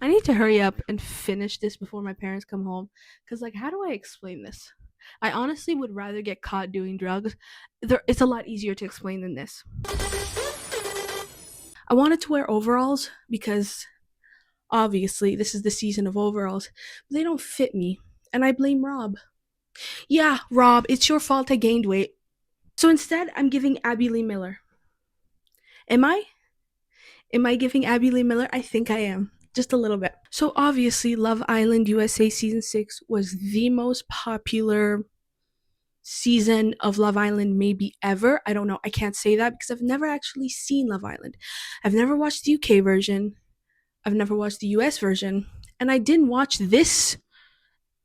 I need to hurry up and finish this before my parents come home. Because, like, how do I explain this? I honestly would rather get caught doing drugs. It's a lot easier to explain than this. I wanted to wear overalls because obviously this is the season of overalls, but they don't fit me. And I blame Rob. Yeah, Rob, it's your fault I gained weight. So instead, I'm giving Abby Lee Miller. Am I? Am I giving Abby Lee Miller? I think I am. Just a little bit. So obviously, Love Island USA Season 6 was the most popular season of Love Island maybe ever. I don't know. I can't say that because I've never actually seen Love Island. I've never watched the UK version. I've never watched the US version. And I didn't watch this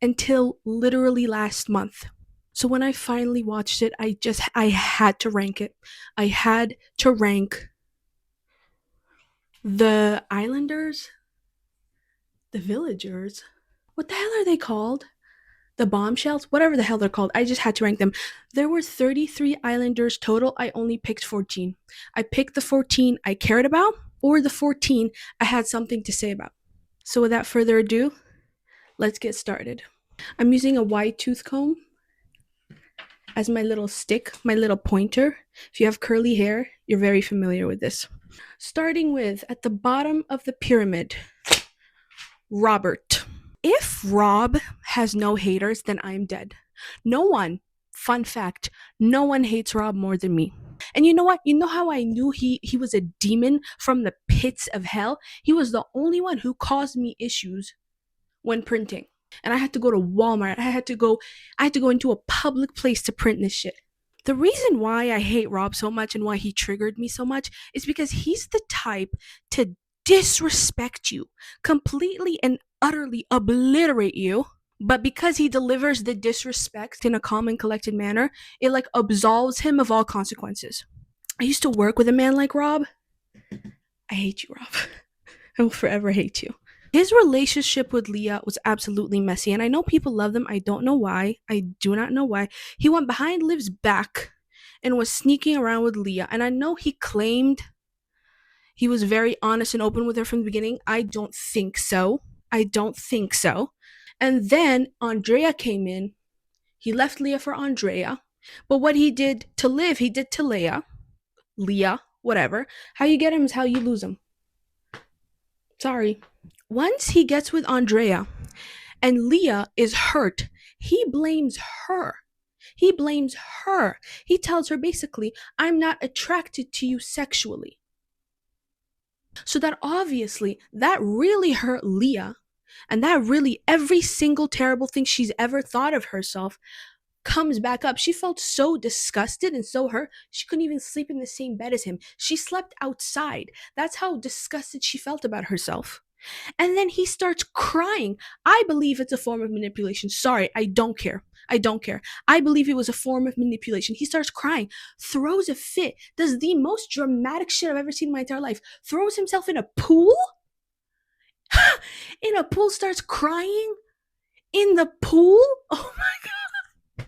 until literally last month. So when I finally watched it, I had to rank it. I had to rank the Islanders, the Villagers. What the hell are they called? The Bombshells? Whatever the hell they're called. I just had to rank them. There were 33 Islanders total. I only picked 14. I picked the 14 I cared about, or the 14 I had something to say about. So without further ado, let's get started. I'm using a wide tooth comb as my little stick, my little pointer. If you have curly hair, you're very familiar with this. Starting with, at the bottom of the pyramid, Robert. If Rob has no haters, then I'm dead. No one, fun fact, no one hates Rob more than me. And you know what? You know how I knew he was a demon from the pits of hell? He was the only one who caused me issues when printing. And I had to go to Walmart. I had to go into a public place to print this shit. The reason why I hate Rob so much and why he triggered me so much is because he's the type to disrespect you, completely and utterly obliterate you, but because he delivers the disrespect in a calm and collected manner, it like absolves him of all consequences. I used to work with a man like Rob. I hate you, Rob. I will forever hate you. His relationship with Leah was absolutely messy, and I know people love them. I don't know why. I do not know why. He went behind Liv's back and was sneaking around with Leah, and I know he claimed he was very honest and open with her from the beginning. I don't think so. I don't think so. And then Andrea came in. He left Leah for Andrea. But what he did to Liv, he did to Leah, whatever. How you get him is how you lose him. Sorry. Once he gets with Andrea and Leah is hurt, he blames her. He blames her. He tells her basically, I'm not attracted to you sexually. So that obviously, that really hurt Leah, and that really, every single terrible thing she's ever thought of herself comes back up. She felt so disgusted and so hurt, she couldn't even sleep in the same bed as him. She slept outside. That's how disgusted she felt about herself. And then he starts crying. I believe it's a form of manipulation. Sorry, I don't care. I don't care. I believe it was a form of manipulation. He starts crying, throws a fit, does the most dramatic shit I've ever seen in my entire life, throws himself in a pool, in a pool, starts crying in the pool. Oh my God.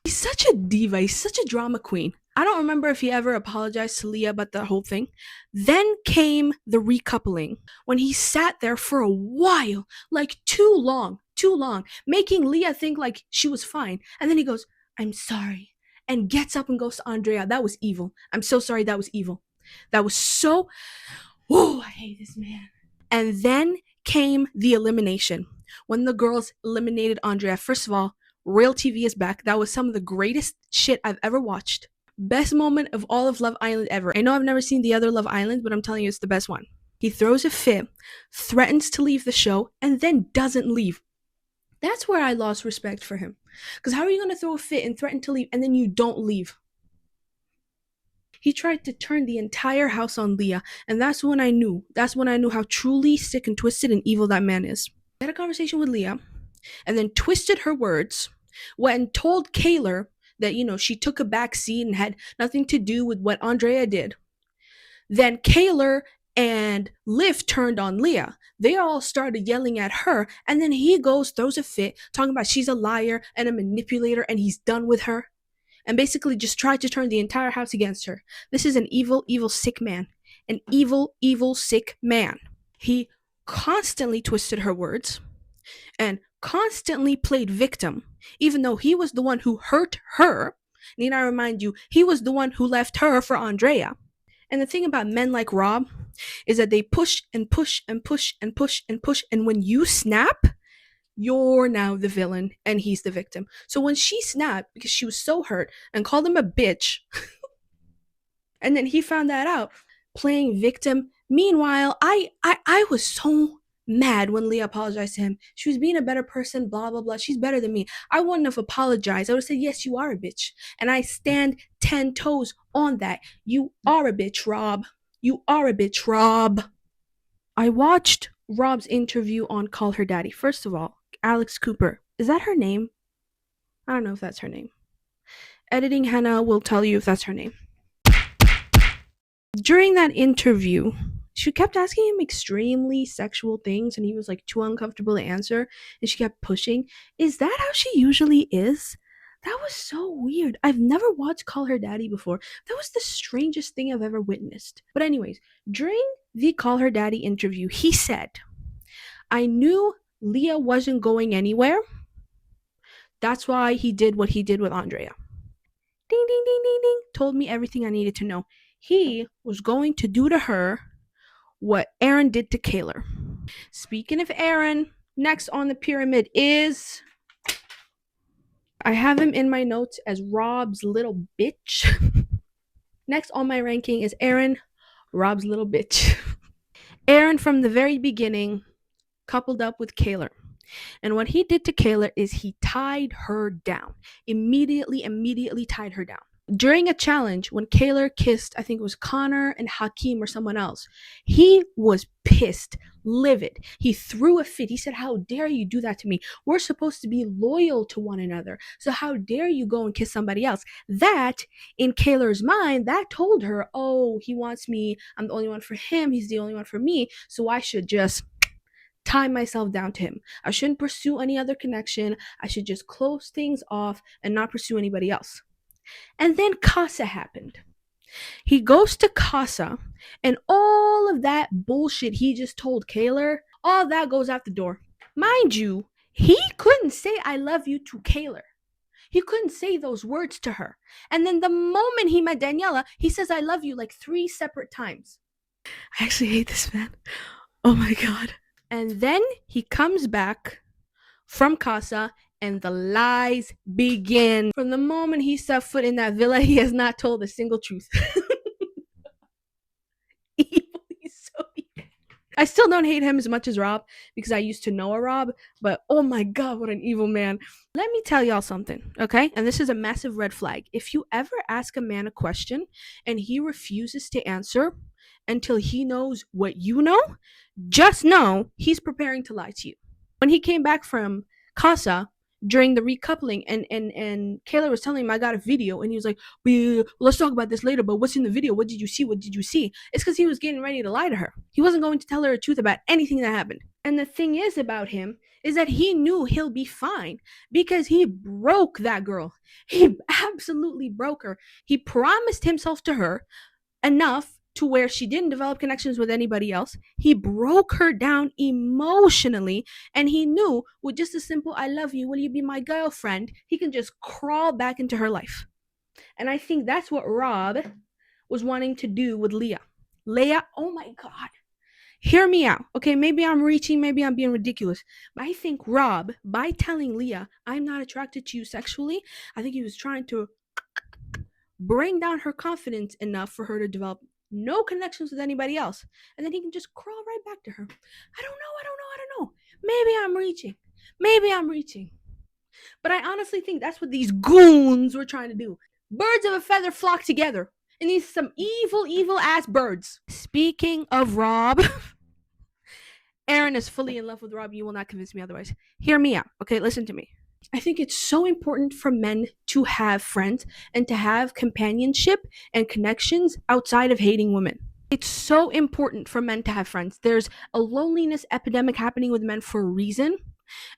He's such a diva. He's such a drama queen. I don't remember if he ever apologized to Leah about the whole thing. Then came the recoupling, when he sat there for a while, like too long, making Leah think like she was fine. And then he goes, I'm sorry, and gets up and goes to Andrea. That was evil. I'm so sorry. That was evil. That was so, oh, I hate this man. And then came the elimination, when the girls eliminated Andrea. First of all, Real TV is back. That was some of the greatest shit I've ever watched. Best moment of all of Love Island ever. I know I've never seen the other Love Island, but I'm telling you, it's the best one. He throws a fit, threatens to leave the show, and then doesn't leave. That's where I lost respect for him. Because how are you going to throw a fit and threaten to leave, and then you don't leave? He tried to turn the entire house on Leah, and that's when I knew. That's when I knew how truly sick and twisted and evil that man is. I had a conversation with Leah, and then twisted her words, went and told KAYLOR that, she took a back seat and had nothing to do with what Andrea did. Then KAYLOR and Liv turned on Leah. They all started yelling at her, and then he goes, throws a fit, talking about she's a liar and a manipulator, and he's done with her, and basically just tried to turn the entire house against her. This is an evil, evil, sick man. An evil, evil, sick man. He constantly twisted her words and constantly played victim, even though he was the one who hurt her. Need I remind you, he was the one who left her for Andrea. And the thing about men like Rob is that they push and push and push and push and push. And when you snap, you're now the villain and he's the victim. So when she snapped because she was so hurt and called him a bitch, and then he found that out, playing victim. Meanwhile, I was so mad when Leah apologized to him. She was being a better person, blah blah blah. She's better than me. I wouldn't have apologized. I would have said, yes, you are a bitch. And I stand 10 toes on that. You are a bitch, Rob. You are a bitch, Rob. I watched Rob's interview on Call Her Daddy. First of all, Alex Cooper. Is that her name? I don't know if that's her name. Editing Hannah will tell you if that's her name. During that interview, she kept asking him extremely sexual things and he was like too uncomfortable to answer and she kept pushing. Is that how she usually is? That was so weird. I've never watched Call Her Daddy before. That was the strangest thing I've ever witnessed. But anyways, during the Call Her Daddy interview, he said, I knew Leah wasn't going anywhere. That's why he did what he did with Andrea. Ding, ding, ding, ding, ding. Told me everything I needed to know. He was going to do to her what Aaron did to KAYLOR. Speaking of Aaron, next on the pyramid is... I have him in my notes as Rob's little bitch. Next on my ranking is Aaron, Rob's little bitch. Aaron, from the very beginning, coupled up with KAYLOR. And what he did to KAYLOR is he tied her down. Immediately tied her down. During a challenge, when KAYLOR kissed, I think it was Connor and Hakeem or someone else, he was pissed, livid. He threw a fit. He said, how dare you do that to me? We're supposed to be loyal to one another. So how dare you go and kiss somebody else? That, in KAYLOR's mind, that told her, oh, he wants me. I'm the only one for him. He's the only one for me. So I should just tie myself down to him. I shouldn't pursue any other connection. I should just close things off and not pursue anybody else. And then Casa happened. He goes to Casa, and all of that bullshit he just told KAYLOR, all that goes out the door. Mind you, he couldn't say I love you to KAYLOR. He couldn't say those words to her. And then the moment he met Daniela, he says I love you like 3 separate times. I actually hate this man. Oh my god. And then he comes back from Casa and the lies begin. From the moment he set foot in that villa, he has not told a single truth. Evil. He's so evil. I still don't hate him as much as Rob because I used to know a Rob, but oh my god, what an evil man. Let me tell y'all something, okay? And this is a massive red flag. If you ever ask a man a question and he refuses to answer until he knows what you know, just know he's preparing to lie to you. When he came back from Casa during the recoupling and KAYLOR was telling him I got a video and he was like, let's talk about this later, but what's in the video? What did you see? It's because he was getting ready to lie to her. He wasn't going to tell her the truth about anything that happened. And the thing is about him is that he knew he'll be fine because he broke that girl. He absolutely broke her. He promised himself to her enough to where she didn't develop connections with anybody else. He broke her down emotionally, and he knew with just a simple I love you, will you be my girlfriend, he can just crawl back into her life. And I think that's what Rob was wanting to do with Leah. Leah, oh my god. Hear me out. Okay, maybe I'm reaching, maybe I'm being ridiculous. But I think Rob, by telling Leah, I'm not attracted to you sexually, I think he was trying to bring down her confidence enough for her to develop no connections with anybody else, and then he can just crawl right back to her. I don't know. Maybe I'm reaching, but I honestly think that's what these goons were trying to do. Birds of a feather flock together, and these some evil ass birds. Speaking of Rob, Aaron is fully in love with Rob. You will not convince me otherwise. Hear me out, okay? Listen to me. I think it's so important for men to have friends and to have companionship and connections outside of hating women. It's so important for men to have friends. There's a loneliness epidemic happening with men for a reason,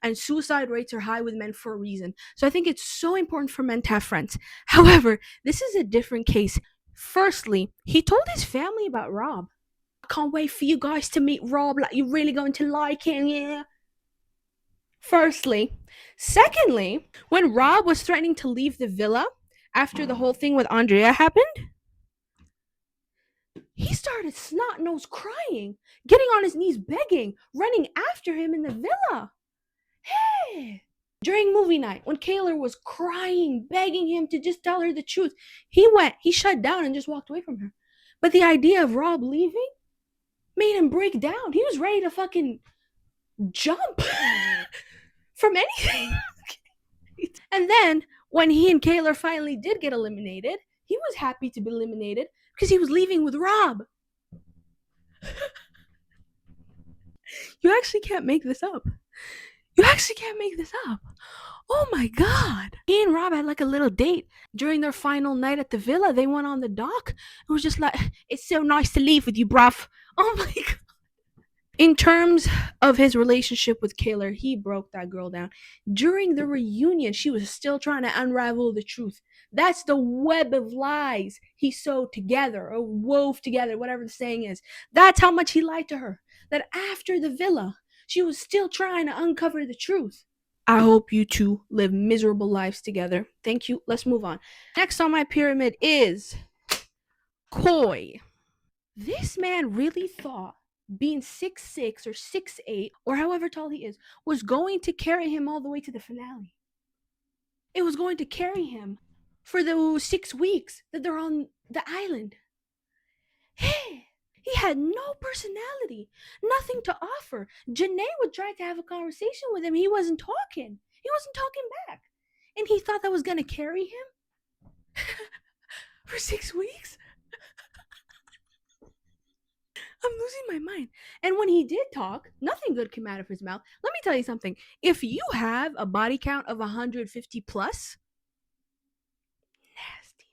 and suicide rates are high with men for a reason. So I think it's so important for men to have friends. However, this is a different case. Firstly, he told his family about Rob. I can't wait for you guys to meet Rob. Like, you're really going to like him, yeah. Firstly. Secondly, when Rob was threatening to leave the villa after the whole thing with Andrea happened, he started snot nose crying, getting on his knees begging, running after him in the villa. Hey! During movie night, when KAYLOR was crying, begging him to just tell her the truth, he shut down and just walked away from her. But the idea of Rob leaving made him break down. He was ready to fucking jump from anything. And then, when he and KAYLOR finally did get eliminated, he was happy to be eliminated because he was leaving with Rob. You actually can't make this up. You actually can't make this up. Oh my god. He and Rob had like a little date. During their final night at the villa, they went on the dock. It was just like, it's so nice to leave with you, bruv. Oh my god. In terms of his relationship with KAYLOR, he broke that girl down. During the reunion, she was still trying to unravel the truth. That's the web of lies he sewed together, or wove together, whatever the saying is. That's how much he lied to her. That after the villa, she was still trying to uncover the truth. I hope you two live miserable lives together. Thank you. Let's move on. Next on my pyramid is KOYE. This man really thought being 6'6" or 6'8", or however tall he is, was going to carry him all the way to the finale. It was going to carry him for those 6 weeks that they're on the island. Hey, he had no personality, nothing to offer. Janae would try to have a conversation with him. He wasn't talking. He wasn't talking back. And he thought that was going to carry him for 6 weeks? I'm losing my mind. And when he did talk, nothing good came out of his mouth. Let me tell you something. If you have a body count of 150 plus, nasty.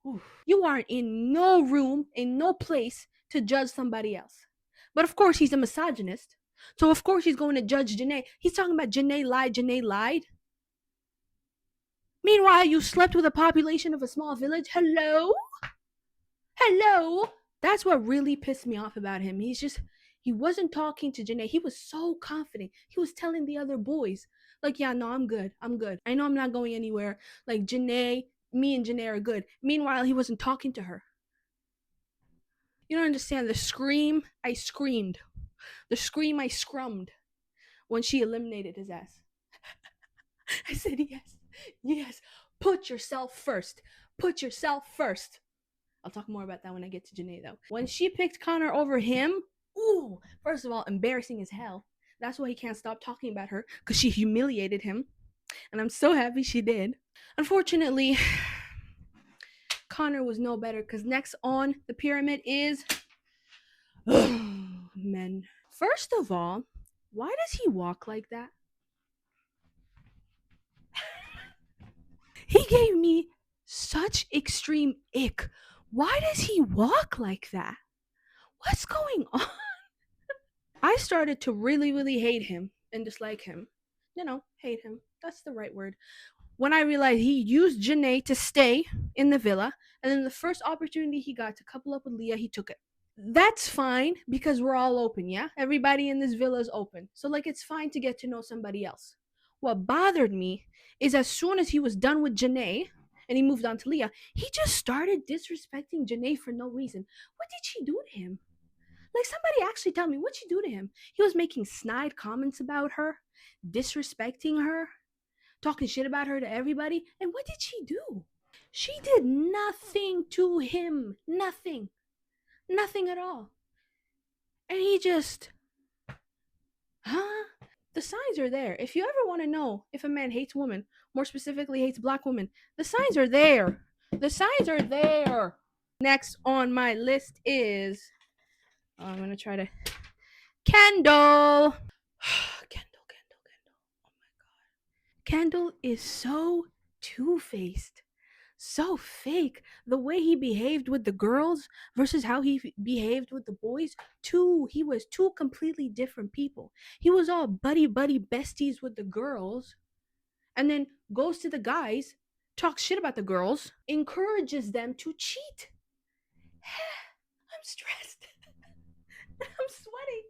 Oof. You are in no room, in no place to judge somebody else. But of course, he's a misogynist. So of course, he's going to judge Janae. He's talking about Janae lied, Janae lied. Meanwhile, you slept with a population of a small village. Hello? Hello? That's what really pissed me off about him. He wasn't talking to Janae. He was so confident. He was telling the other boys, like, yeah, no, I'm good. I'm good. I know I'm not going anywhere. Like, Janae, me and Janae are good. Meanwhile, he wasn't talking to her. You don't understand the scream I screamed. The scream I scrummed when she eliminated his ass. I said, yes, yes. Put yourself first. Put yourself first. I'll talk more about that when I get to Janae, though. When she picked Connor over him, ooh, first of all, embarrassing as hell. That's why he can't stop talking about her, because she humiliated him. And I'm so happy she did. Unfortunately, Connor was no better, because next on the pyramid is men. First of all, why does he walk like that? He gave me such extreme ick. Why does he walk like that? What's going on? I started to really, really hate him and dislike him. You know, hate him. That's the right word. When I realized he used Janae to stay in the villa, and then the first opportunity he got to couple up with Leah, he took it. That's fine because we're all open, yeah? Everybody in this villa is open. So, like, it's fine to get to know somebody else. What bothered me is as soon as he was done with Janae and he moved on to Leah, he just started disrespecting Janae for no reason. What did she do to him? Like, somebody actually tell me, what'd she do to him? He was making snide comments about her, disrespecting her, talking shit about her to everybody. And what did she do? She did nothing to him. Nothing. Nothing at all. And he just, huh? The signs are there. If you ever want to know if a man hates women, more specifically hates black women, the signs are there. The signs are there. Next on my list is, I'm going to try to, KENDAL. KENDAL. Oh my god. KENDAL is so two-faced. So fake. The way he behaved with the girls versus how he behaved with the boys. He was two completely different people. He was all buddy besties with the girls, and then goes to the guys, talks shit about the girls, encourages them to cheat. I'm stressed. I'm sweating.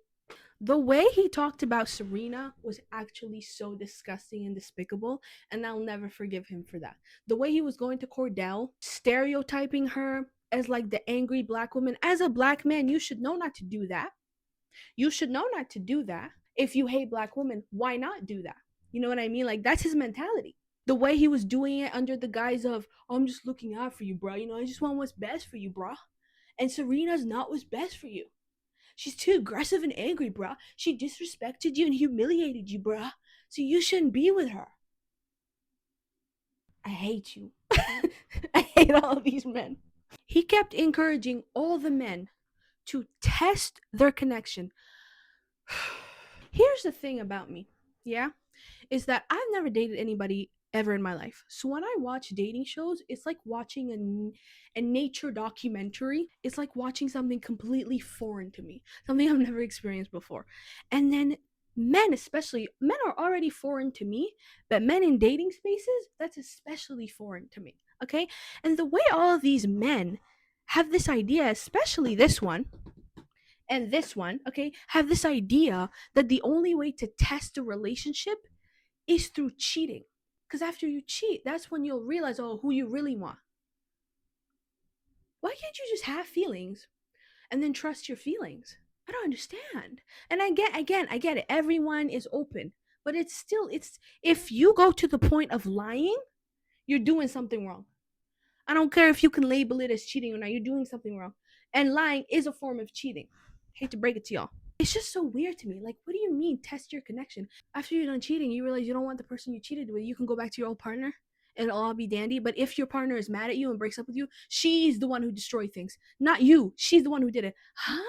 The way he talked about Serena was actually so disgusting and despicable, and I'll never forgive him for that. The way he was going to KORDELL, stereotyping her as like the angry black woman. As a black man, you should know not to do that. You should know not to do that. If you hate black women, why not do that? You know what I mean? Like, that's his mentality. The way he was doing it under the guise of, oh, I'm just looking out for you, bro. You know, I just want what's best for you, bro. And Serena's not what's best for you. She's too aggressive and angry, bruh. She disrespected you and humiliated you, bruh. So you shouldn't be with her. I hate you. I hate all of these men. He kept encouraging all the men to test their connection. Here's the thing about me, yeah, is that I've never dated anybody ever in my life. So when I watch dating shows, it's like watching a nature documentary. It's like watching something completely foreign to me, something I've never experienced before. And then men, especially, men are already foreign to me, but men in dating spaces, that's especially foreign to me. Okay? And the way all of these men have this idea, especially this one, and this one, okay, have this idea that the only way to test a relationship is through cheating. Because after you cheat, that's when you'll realize, oh, who you really want. Why can't you just have feelings and then trust your feelings? I don't understand. And I get it. Everyone is open. But it's if you go to the point of lying, you're doing something wrong. I don't care if you can label it as cheating or not, you're doing something wrong. And lying is a form of cheating. Hate to break it to y'all. It's just so weird to me. Like, what do you mean test your connection? After you're done cheating, you realize you don't want the person you cheated with. You can go back to your old partner and it'll all be dandy. But if your partner is mad at you and breaks up with you, she's the one who destroyed things, not you. She's the one who did it. Huh?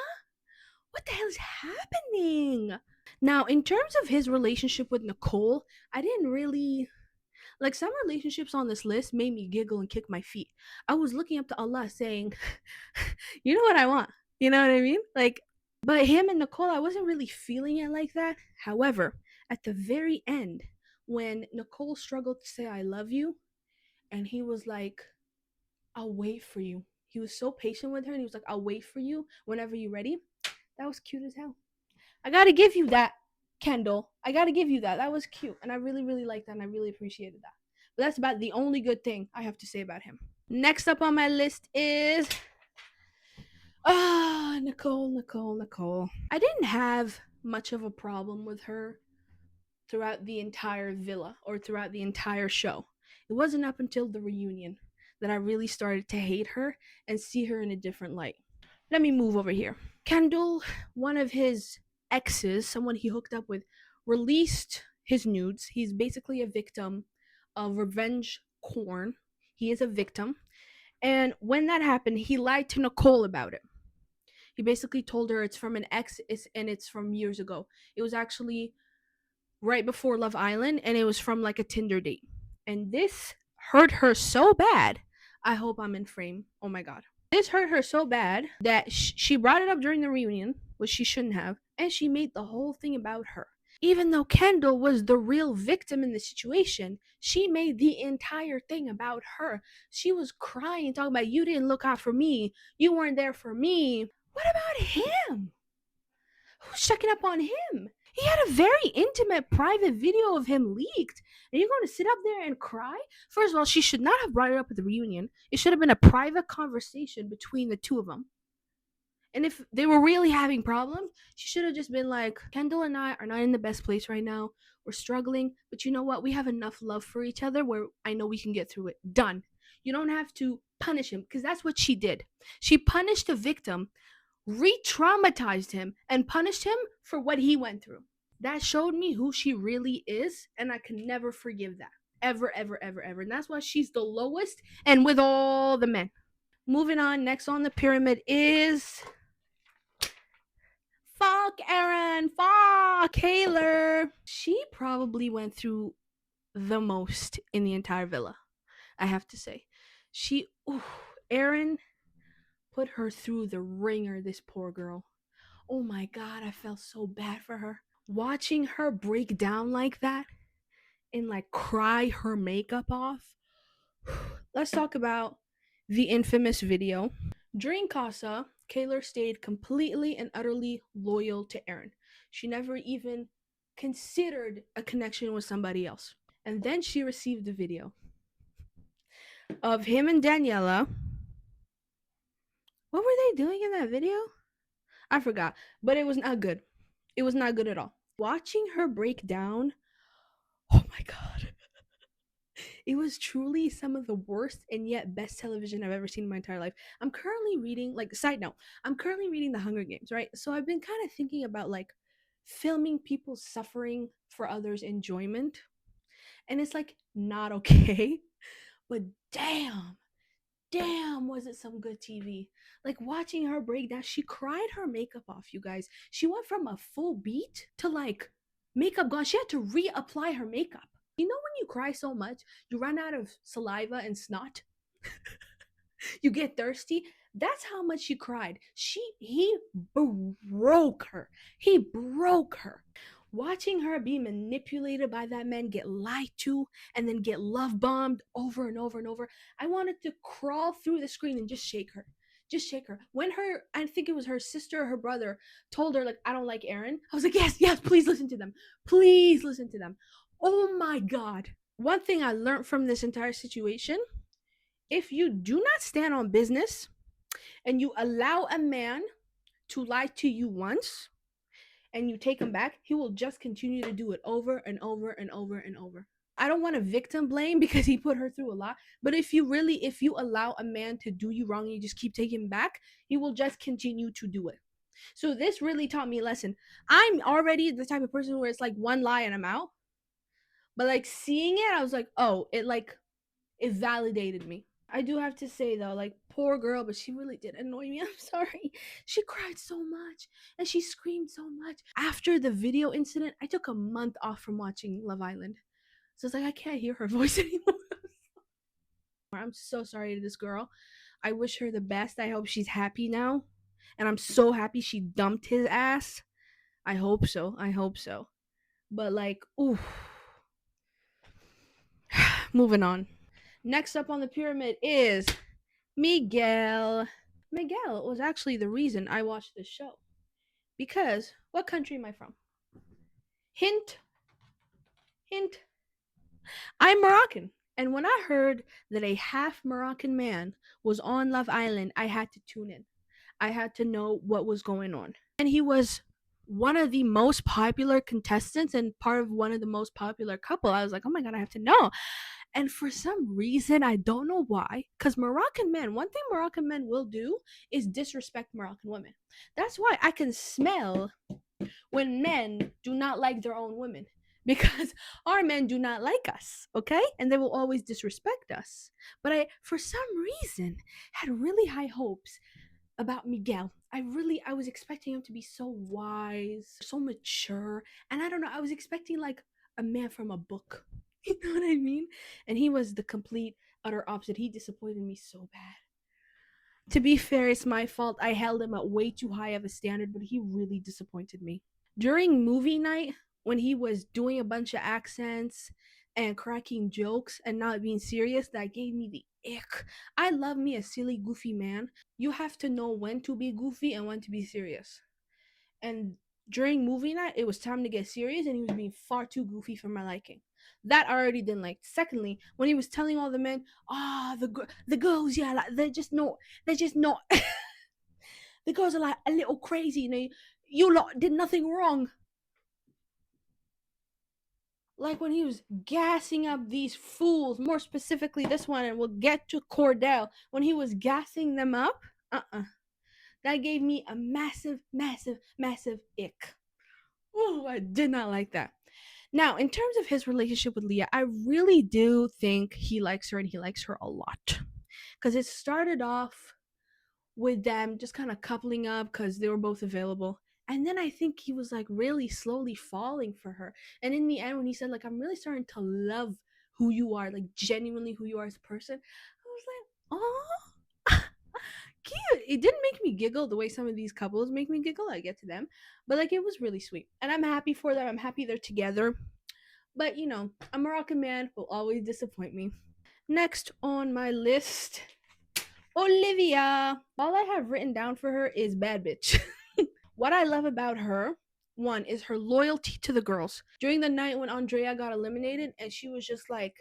What the hell is happening? Now, in terms of his relationship with Nicole, I didn't really like some relationships on this list made me giggle and kick my feet. I was looking up to Allah saying, you know what I want? You know what I mean? Like, but him and Nicole, I wasn't really feeling it like that. However, at the very end, when Nicole struggled to say I love you, and he was like, I'll wait for you. He was so patient with her, and he was like, I'll wait for you whenever you're ready. That was cute as hell. I gotta give you that, Kendall. I gotta give you that. That was cute, and I really, really liked that, and I really appreciated that. But that's about the only good thing I have to say about him. Next up on my list is Nicole. I didn't have much of a problem with her throughout the entire villa or throughout the entire show. It wasn't up until the reunion that I really started to hate her and see her in a different light. Let me move over here. Kendall, one of his exes, someone he hooked up with, released his nudes. He's basically a victim of revenge porn. He is a victim. And when that happened, he lied to Nicole about it. He basically told her it's from an ex and it's from years ago. It was actually right before Love Island and it was from like a Tinder date. And this hurt her so bad. I hope I'm in frame. Oh my god. This hurt her so bad that she brought it up during the reunion, which she shouldn't have, and she made the whole thing about her. Even though Kendall was the real victim in the situation, she made the entire thing about her. She was crying, talking about, you didn't look out for me. You weren't there for me. What about him? Who's checking up on him? He had a very intimate private video of him leaked. And you're going to sit up there and cry? First of all, she should not have brought it up at the reunion. It should have been a private conversation between the two of them. And if they were really having problems, she should have just been like, Kendall and I are not in the best place right now. We're struggling. But you know what? We have enough love for each other where I know we can get through it. Done. You don't have to punish him because that's what she did. She punished the victim, re-traumatized him, and punished him for what he went through. That showed me who she really is, and I can never forgive that. Ever, ever, ever, ever. And that's why she's the lowest and with all the men. Moving on, next on the pyramid is fuck Aaron, fuck KAYLOR. She probably went through the most in the entire villa, I have to say. Aaron put her through the ringer, this poor girl. Oh my god, I felt so bad for her. Watching her break down like that and like cry her makeup off. Let's talk about the infamous video. During Casa, KAYLOR stayed completely and utterly loyal to Aaron. She never even considered a connection with somebody else. And then she received the video of him and Daniela. What were they doing in that video? I forgot, but it was not good. It was not good at all. Watching her break down, oh my god. It was truly some of the worst and yet best television I've ever seen in my entire life. I'm currently reading, like, side note, I'm currently reading The Hunger Games, right? So I've been kind of thinking about like filming people suffering for others' enjoyment. And it's like not okay. But damn, was it some good TV. Like watching her break down, she cried her makeup off, you guys. She went from a full beat to like makeup gone. She had to reapply her makeup. You know when you cry so much, you run out of saliva and snot? You get thirsty? That's how much she cried. He broke her. He broke her. Watching her be manipulated by that man, get lied to, and then get love bombed over and over and over. I wanted to crawl through the screen and just shake her. Just shake her. When her, I think it was her sister or her brother, told her, like, I don't like Aaron, I was like, yes, please listen to them. Please listen to them. Oh my God. One thing I learned from this entire situation, if you do not stand on business and you allow a man to lie to you once, and you take him back, he will just continue to do it over and over and over and over. I don't want to victim blame because he put her through a lot, but if you allow a man to do you wrong and you just keep taking him back, he will just continue to do it. So this really taught me a lesson. I'm already the type of person where it's like one lie and I'm out. But like seeing it, I was like, oh, it validated me. I do have to say though, like, poor girl, but she really did annoy me. I'm sorry. She cried so much and she screamed so much. After the video incident, I took a month off from watching Love Island. So it's like I can't hear her voice anymore. I'm so sorry to this girl. I wish her the best. I hope she's happy now. And I'm so happy she dumped his ass. I hope so. I hope so. But like, ooh. Moving on. Next up on the pyramid is Miguel. Miguel was actually the reason I watched this show. Because, what country am I from? Hint, hint. I'm Moroccan. And when I heard that a half Moroccan man was on Love Island, I had to tune in. I had to know what was going on. And he was one of the most popular contestants and part of one of the most popular couple. I was like, oh my God, I have to know. And for some reason, I don't know why, because Moroccan men, one thing Moroccan men will do is disrespect Moroccan women. That's why I can smell when men do not like their own women, because our men do not like us, okay? And they will always disrespect us. But I, for some reason, had really high hopes about Miguel. I was expecting him to be so wise, so mature, and I don't know, I was expecting like a man from a book. You know what I mean? And he was the complete utter opposite. He disappointed me so bad. To be fair, it's my fault. I held him at way too high of a standard, but he really disappointed me. During movie night, when he was doing a bunch of accents and cracking jokes and not being serious, that gave me the ick. I love me a silly, goofy man. You have to know when to be goofy and when to be serious. And during movie night, it was time to get serious, and he was being far too goofy for my liking. That I already didn't like. Secondly, when he was telling all the men, the girls, yeah, like they're just not, the girls are like a little crazy, you know, you lot did nothing wrong. Like when he was gassing up these fools, more specifically this one, and we'll get to KORDELL, when he was gassing them up, that gave me a massive, massive, massive ick. Oh, I did not like that. Now, in terms of his relationship with LEAH, I really do think he likes her and he likes her a lot. Because it started off with them just kind of coupling up because they were both available. And then I think he was like really slowly falling for her. And in the end, when he said, like, I'm really starting to love who you are, like genuinely who you are as a person, I was like, oh, cute. It didn't make me giggle the way some of these couples make me giggle. I get to them. But like it was really sweet. And I'm happy for them. I'm happy they're together. But you know, a Moroccan man will always disappoint me. Next on my list Olivia. All I have written down for her is bad bitch. What I love about her, one, is her loyalty to the girls. During the night when Andrea got eliminated and she was just like,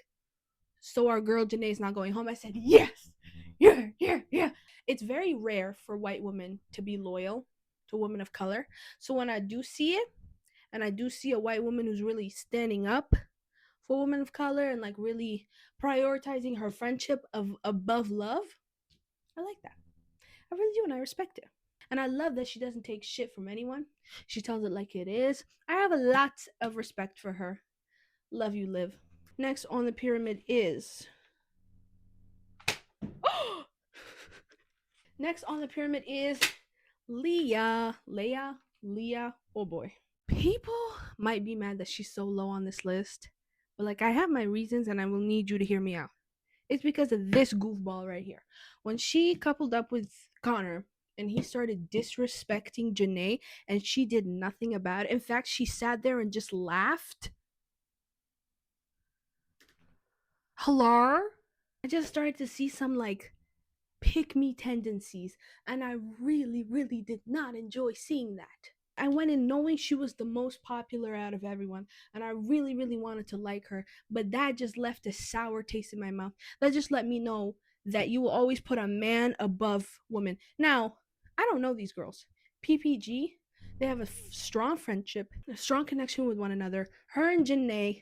so our girl Janae's not going home, I said, yes, yeah, yeah, yeah. It's very rare for white women to be loyal to women of color. So when I do see it, and I do see a white woman who's really standing up for women of color and like really prioritizing her friendship of above love, I like that. I really do, and I respect it. And I love that she doesn't take shit from anyone. She tells it like it is. I have a lot of respect for her. Love you, Liv. Next on the pyramid is. Next on the pyramid is LEAH. LEAH. Oh boy. People might be mad that she's so low on this list, but like I have my reasons and I will need you to hear me out. It's because of this goofball right here. When she coupled up with Connor and he started disrespecting Janae and she did nothing about it. In fact, she sat there and just laughed. Hello? I just started to see some like pick me tendencies and I really, really did not enjoy seeing that. I went in knowing she was the most popular out of everyone, and I really, really wanted to like her, but that just left a sour taste in my mouth. That just let me know that you will always put a man above woman. Now, I don't know these girls. PPG, they have a strong friendship, a strong connection with one another. Her and Janae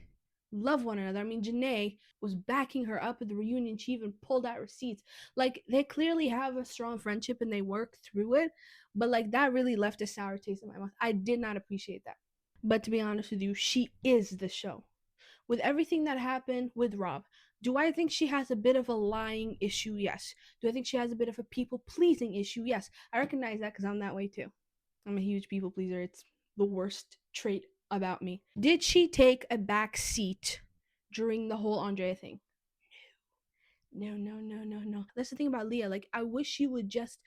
love one another. I mean, Janae was backing her up at the reunion. She even pulled out receipts. Like, they clearly have a strong friendship and they work through it. But like that really left a sour taste in my mouth. I did not appreciate that. But to be honest with you, she is the show. With everything that happened with Rob, do I think she has a bit of a lying issue? Yes. Do I think she has a bit of a people pleasing issue? Yes. I recognize that because I'm that way too. I'm a huge people pleaser. It's the worst trait about me. Did she take a back seat during the whole Andrea thing? No. That's the thing about LEAH. Like, I wish she would just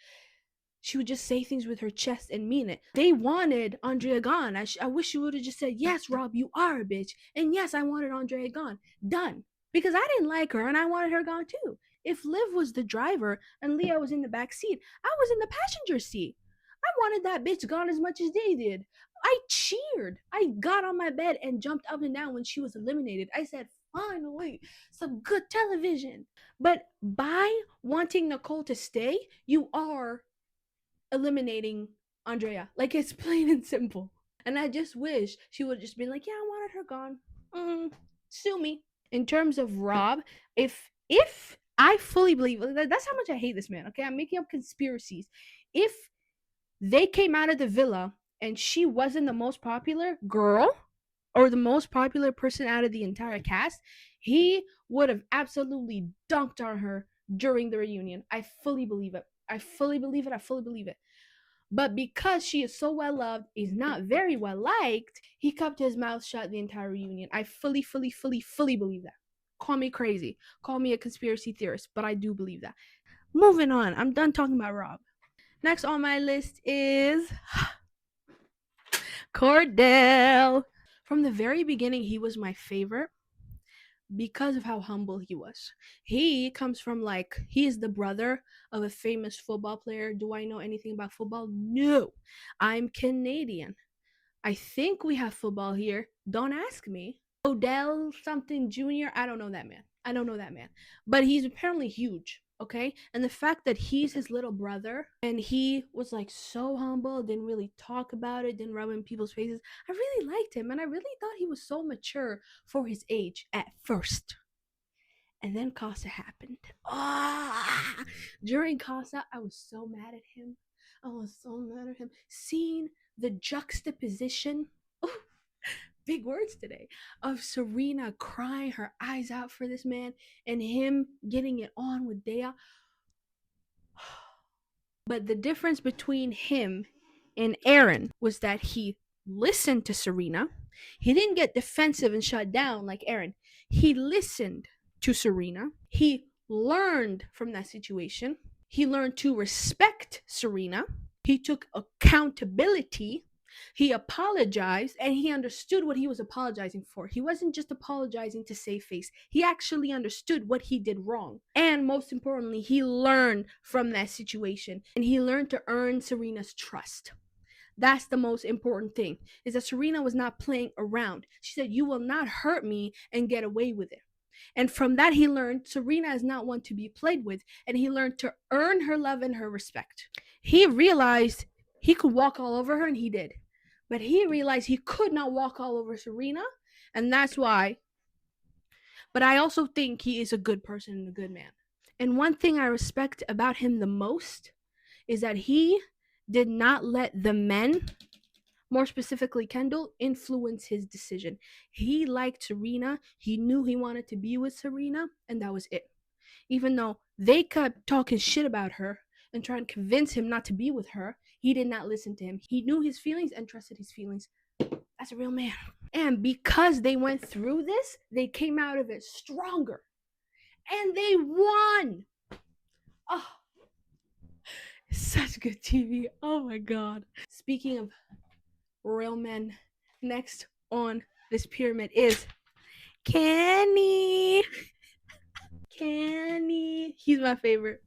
say things with her chest and mean it. They wanted Andrea gone. I wish she would have just said, yes, Rob, you are a bitch. And yes, I wanted Andrea gone. Done. Because I didn't like her and I wanted her gone too. If Liv was the driver and LEAH was in the back seat, I was in the passenger seat. I wanted that bitch gone as much as they did. I cheered. I got on my bed and jumped up and down when she was eliminated. I said, finally, some good television. But by wanting Nicole to stay, you are eliminating Andrea. Like, it's plain and simple. And I just wish she would have just been like, yeah, I wanted her gone. Sue me. In terms of Rob, if I fully believe, that's how much I hate this man. Okay, I'm making up conspiracies. If they came out of the villa and she wasn't the most popular girl or the most popular person out of the entire cast, he would have absolutely dunked on her during the reunion. I fully believe it. I fully believe it. But because she is so well loved, is not very well liked, he kept his mouth shut the entire reunion. I fully believe that. Call me crazy. Call me a conspiracy theorist, but I do believe that. Moving on. I'm done talking about Rob. Next on my list is KORDELL. From the very beginning, he was my favorite because of how humble he was. He comes from like, he is the brother of a famous football player. Do I know anything about football? No. I'm Canadian. I think we have football here. Don't ask me. Odell something Jr. I don't know that man. But he's apparently huge. Okay. And the fact that he's his little brother and he was like so humble, didn't really talk about it, didn't rub in people's faces. I really liked him and I really thought he was so mature for his age at first. And then Casa happened. During Casa, I was so mad at him. Seeing the juxtaposition, big words today, of Serena crying her eyes out for this man and him getting it on with Dea. But the difference between him and Aaron was that he listened to Serena. He didn't get defensive and shut down like Aaron. He listened to Serena. He learned from that situation. He learned to respect Serena. He took accountability. He apologized and he understood what he was apologizing for. He wasn't just apologizing to save face. He actually understood what he did wrong. And most importantly, he learned from that situation and he learned to earn Serena's trust. That's the most important thing, is that Serena was not playing around. She said, "You will not hurt me and get away with it." And from that, he learned Serena is not one to be played with, and he learned to earn her love and her respect. He realized he could walk all over her, and he did. But he realized he could not walk all over Serena, and that's why. But I also think he is a good person and a good man. And one thing I respect about him the most is that he did not let the men, more specifically Kendall, influence his decision. He liked Serena. He knew he wanted to be with Serena, and that was it. Even though they kept talking shit about her and trying to convince him not to be with her, he did not listen to him. He knew his feelings and trusted his feelings. That's a real man. And because they went through this, they came out of it stronger. And they won. Oh, such good TV. Oh my god. Speaking of real men, next on this pyramid is Kenny. Kenny. He's my favorite.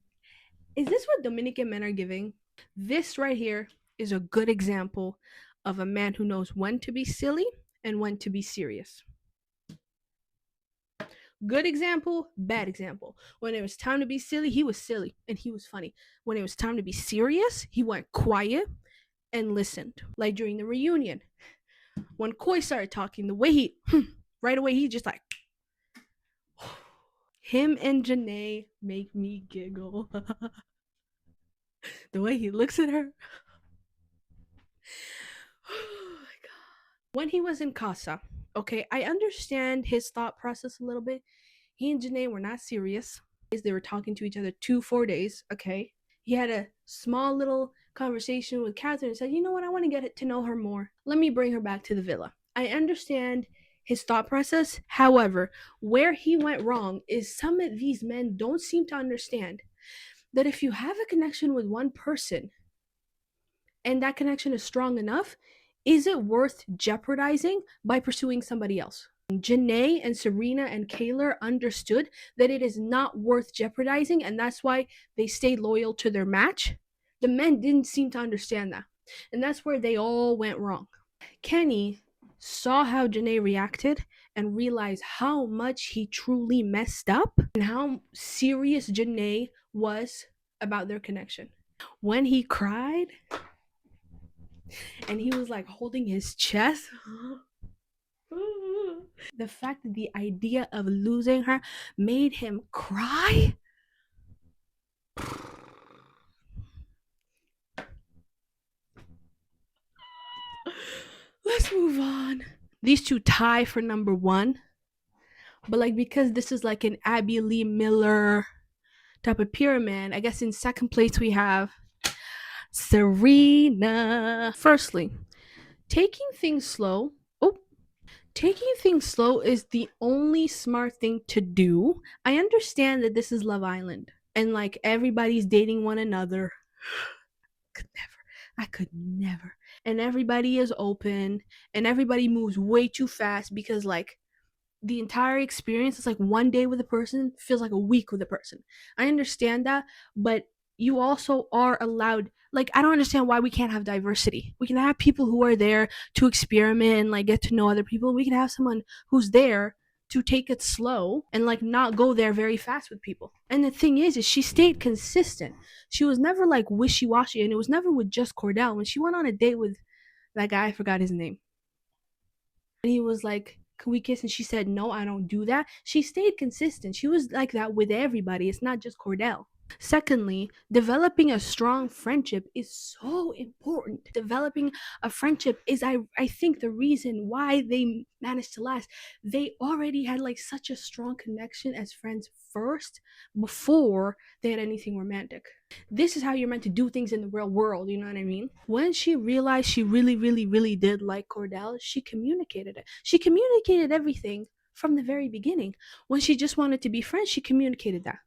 Is this what Dominican men are giving? This right here is a good example of a man who knows when to be silly and when to be serious. Good example, bad example. When it was time to be silly, he was silly and he was funny. When it was time to be serious, he went quiet and listened. Like during the reunion, when KOYE started talking, the way he, right away, he just like, him and Janae make me giggle. The way he looks at her. Oh my god. When he was in Casa, okay, I understand his thought process a little bit. He and Janae were not serious. They were talking to each other 4 days, okay? He had a small little conversation with Catherine and said, "You know what, I want to get to know her more. Let me bring her back to the villa." I understand his thought process. However, where he went wrong is some of these men don't seem to understand that if you have a connection with one person and that connection is strong enough, is it worth jeopardizing by pursuing somebody else? Janae and Serena and KAYLOR understood that it is not worth jeopardizing, and that's why they stayed loyal to their match. The men didn't seem to understand that, and that's where they all went wrong. Kenny saw how Janae reacted and realized how much he truly messed up and how serious Janae was about their connection. When he cried and he was like holding his chest, the fact that the idea of losing her made him cry. Let's move on. These two tie for number 1, but like because this is like an Abby Lee Miller type of pyramid, I guess in second place we have Serena. Firstly, taking things slow. Taking things slow is the only smart thing to do. I understand that this is Love Island and like everybody's dating one another. I could never. And everybody is open and everybody moves way too fast because like the entire experience is like one day with a person feels like a week with a person. I understand that, but you also are allowed, like I don't understand why we can't have diversity. We can have people who are there to experiment and like get to know other people. We can have someone who's there to take it slow and like not go there very fast with people. And the thing is she stayed consistent. She was never like wishy-washy, and it was never with just KORDELL. When she went on a date with that guy, I forgot his name, and he was like, "Can we kiss?" And she said, "No, I don't do that." She stayed consistent. She was like that with everybody. It's not just KORDELL. Secondly, developing a strong friendship is so important. Developing a friendship is, I think, the reason why they managed to last. They already had like such a strong connection as friends first before they had anything romantic. This is how you're meant to do things in the real world, you know what I mean? When she realized she really, really, really did like KORDELL, she communicated it. She communicated everything from the very beginning. When she just wanted to be friends, she communicated that.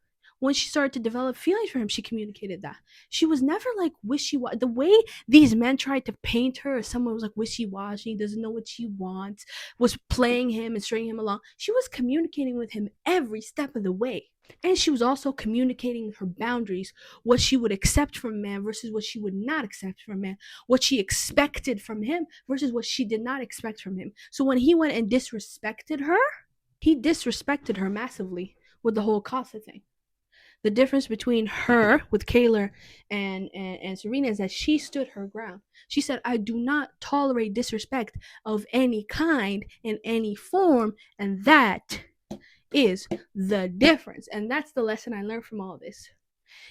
when she started to develop feelings for him, she communicated that. She was never like wishy-washy. The way these men tried to paint her as someone who was like wishy-washy, doesn't know what she wants, was playing him and stringing him along. She was communicating with him every step of the way. And she was also communicating her boundaries, what she would accept from a man versus what she would not accept from a man, what she expected from him versus what she did not expect from him. So when he went and disrespected her, he disrespected her massively with the whole Casa thing. The difference between her with KAYLOR and Serena is that she stood her ground. She said, I do not tolerate disrespect of any kind in any form, and that is the difference. And that's the lesson I learned from all this.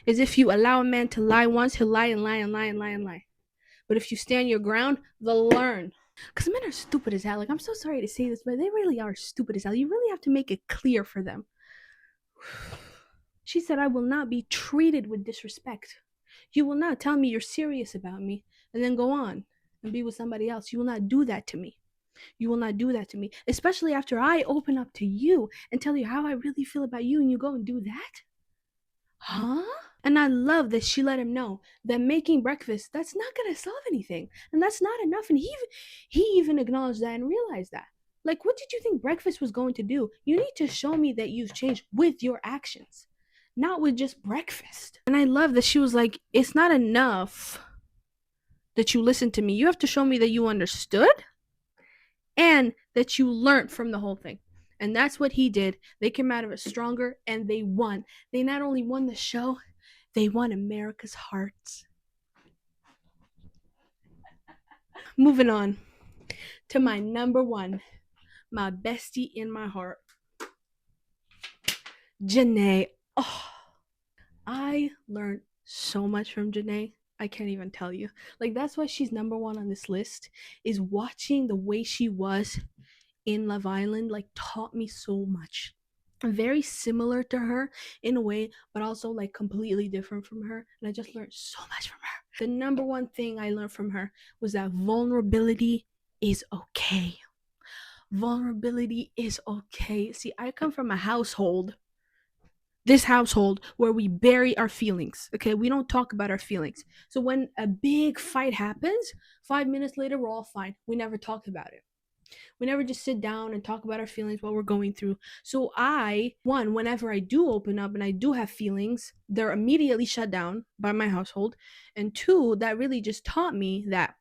Is if you allow a man to lie once, he'll lie and lie and lie and lie and lie. But if you stand your ground, they'll learn. Because men are stupid as hell. Like, I'm so sorry to say this, but they really are stupid as hell. You really have to make it clear for them. She said, I will not be treated with disrespect. You will not tell me you're serious about me and then go on and be with somebody else. You will not do that to me. You will not do that to me, especially after I open up to you and tell you how I really feel about you, and you go and do that? Huh? And I love that she let him know that making breakfast, that's not going to solve anything. And that's not enough. And he even acknowledged that and realized that. Like, what did you think breakfast was going to do? You need to show me that you've changed with your actions, not with just breakfast. And I love that she was like, it's not enough that you listened to me. You have to show me that you understood and that you learned from the whole thing. And that's what he did. They came out of it stronger and they won. They not only won the show, they won America's hearts. Moving on to my number one, my bestie in my heart, Janae. Oh, I learned so much from Janae. I can't even tell you. Like, that's why she's number one on this list, is watching the way she was in Love Island, like, taught me so much. Very similar to her in a way, but also like completely different from her. And I just learned so much from her. The number one thing I learned from her was that vulnerability is okay. Vulnerability is okay. See, I come from a household, this household, where we bury our feelings. Okay, we don't talk about our feelings. So when a big fight happens, 5 minutes later, we're all fine. We never talk about it. We never just sit down and talk about our feelings, what we're going through. So whenever I do open up and I do have feelings, they're immediately shut down by my household. And two, that really just taught me that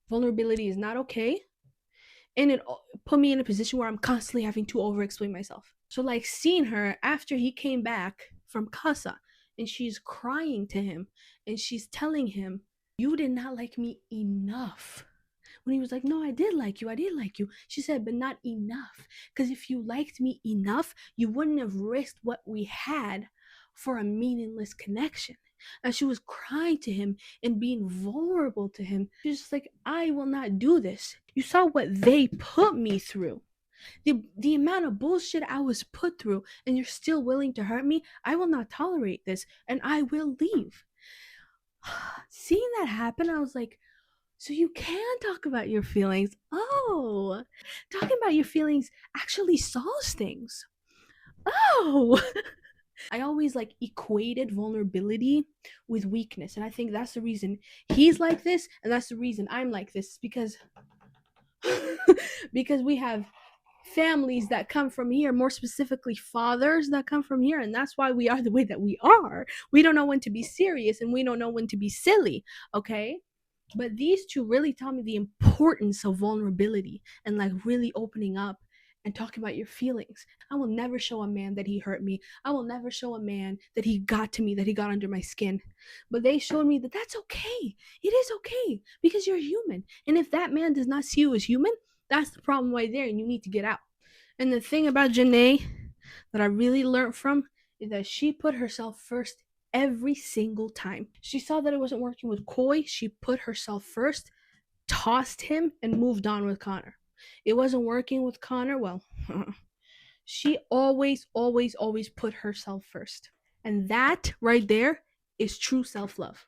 vulnerability is not okay. And it put me in a position where I'm constantly having to over explain myself. So like seeing her after he came back from Casa and she's crying to him and she's telling him, you did not like me enough. When he was like, no, I did like you. She said, but not enough. Because if you liked me enough, you wouldn't have risked what we had for a meaningless connection. And she was crying to him and being vulnerable to him. She's just like, I will not do this. You saw what they put me through. The amount of bullshit I was put through, and you're still willing to hurt me. I will not tolerate this, and I will leave. Seeing that happen, I was like, so you can talk about your feelings. Oh, talking about your feelings actually solves things. Oh, I always like equated vulnerability with weakness. And I think that's the reason he's like this. And that's the reason I'm like this, because because we have families that come from here, more specifically fathers that come from here, and that's why we are the way that we are. We don't know when to be serious and we don't know when to be silly, okay? But these two really taught me the importance of vulnerability and like really opening up and talking about your feelings. I will never show a man that he hurt me. I will never show a man that he got to me, that he got under my skin. But they showed me that that's okay. It is okay because you're human. And if that man does not see you as human, that's the problem right there, and you need to get out. And the thing about Janae that I really learned from is that she put herself first every single time. She saw that it wasn't working with KOYE. She put herself first, tossed him, and moved on with Connor. It wasn't working with Connor. Well, she always put herself first. And that right there is true self-love.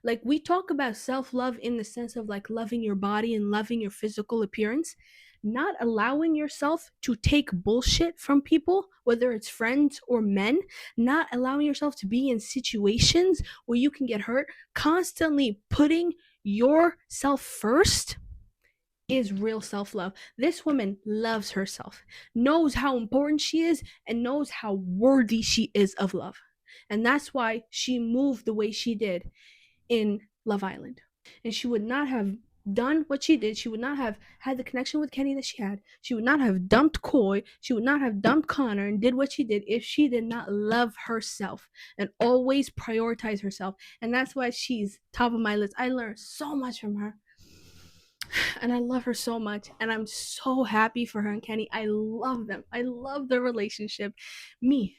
Like, we talk about self-love in the sense of like loving your body and loving your physical appearance. not allowing yourself to take bullshit from people, whether it's friends or men, not allowing yourself to be in situations where you can get hurt, constantly putting yourself first is real self-love. This woman loves herself, knows how important she is, and knows how worthy she is of love. And that's why she moved the way she did in Love Island. And she would not have done what she did. She would not have had the connection with Kenny that she had. She would not have dumped KOYE. She would not have dumped Connor and did what she did if she did not love herself and always prioritize herself. And that's why she's top of my list. I learned so much from her. And I love her so much. And I'm so happy for her and Kenny. I love them. I love their relationship. Me.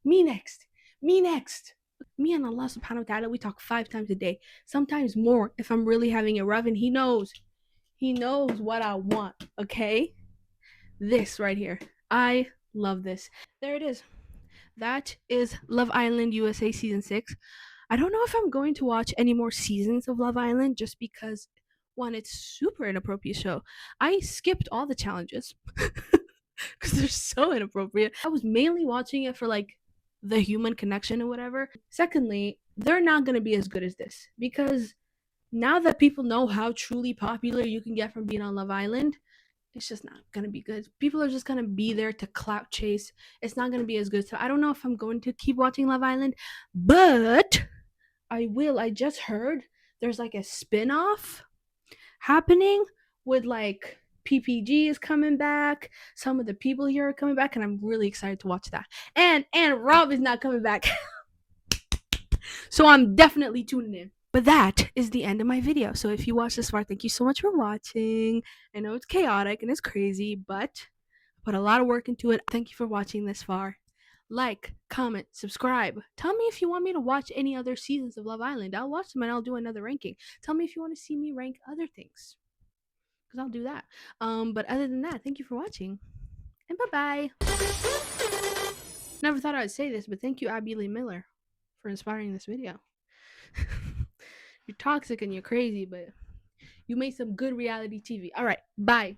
Me next. Me next. Me and Allah subhanahu wa ta'ala, we talk 5 times a day, sometimes more if I'm really having it rough, and he knows what I want. Okay, this right here, I love this. There it is. That is Love Island USA season 6. I don't know if I'm going to watch any more seasons of Love Island, just because one, it's super inappropriate show. I skipped all the challenges because they're so inappropriate. I was mainly watching it for like the human connection or whatever. Secondly, they're not going to be as good as this, because now that people know how truly popular you can get from being on Love Island, it's just not going to be good. People are just going to be there to clout chase. It's not going to be as good. So I don't know if I'm going to keep watching Love Island, but I will. I just heard there's like a spin-off happening with like PPG is coming back. Some of the people here are coming back, and I'm really excited to watch that. And Rob is not coming back. So I'm definitely tuning in. But that is the end of my video. So if you watched this far, thank you so much for watching. I know it's chaotic and it's crazy, but I put a lot of work into it. Thank you for watching this far. Like, comment, subscribe. Tell me if you want me to watch any other seasons of Love Island. I'll watch them and I'll do another ranking. Tell me if you want to see me rank other things, because I'll do that. But other than that, thank you for watching, and bye-bye. Never thought I would say this, but thank you, Abby Lee Miller, for inspiring this video. You're toxic and you're crazy, but you made some good reality TV. All right, bye.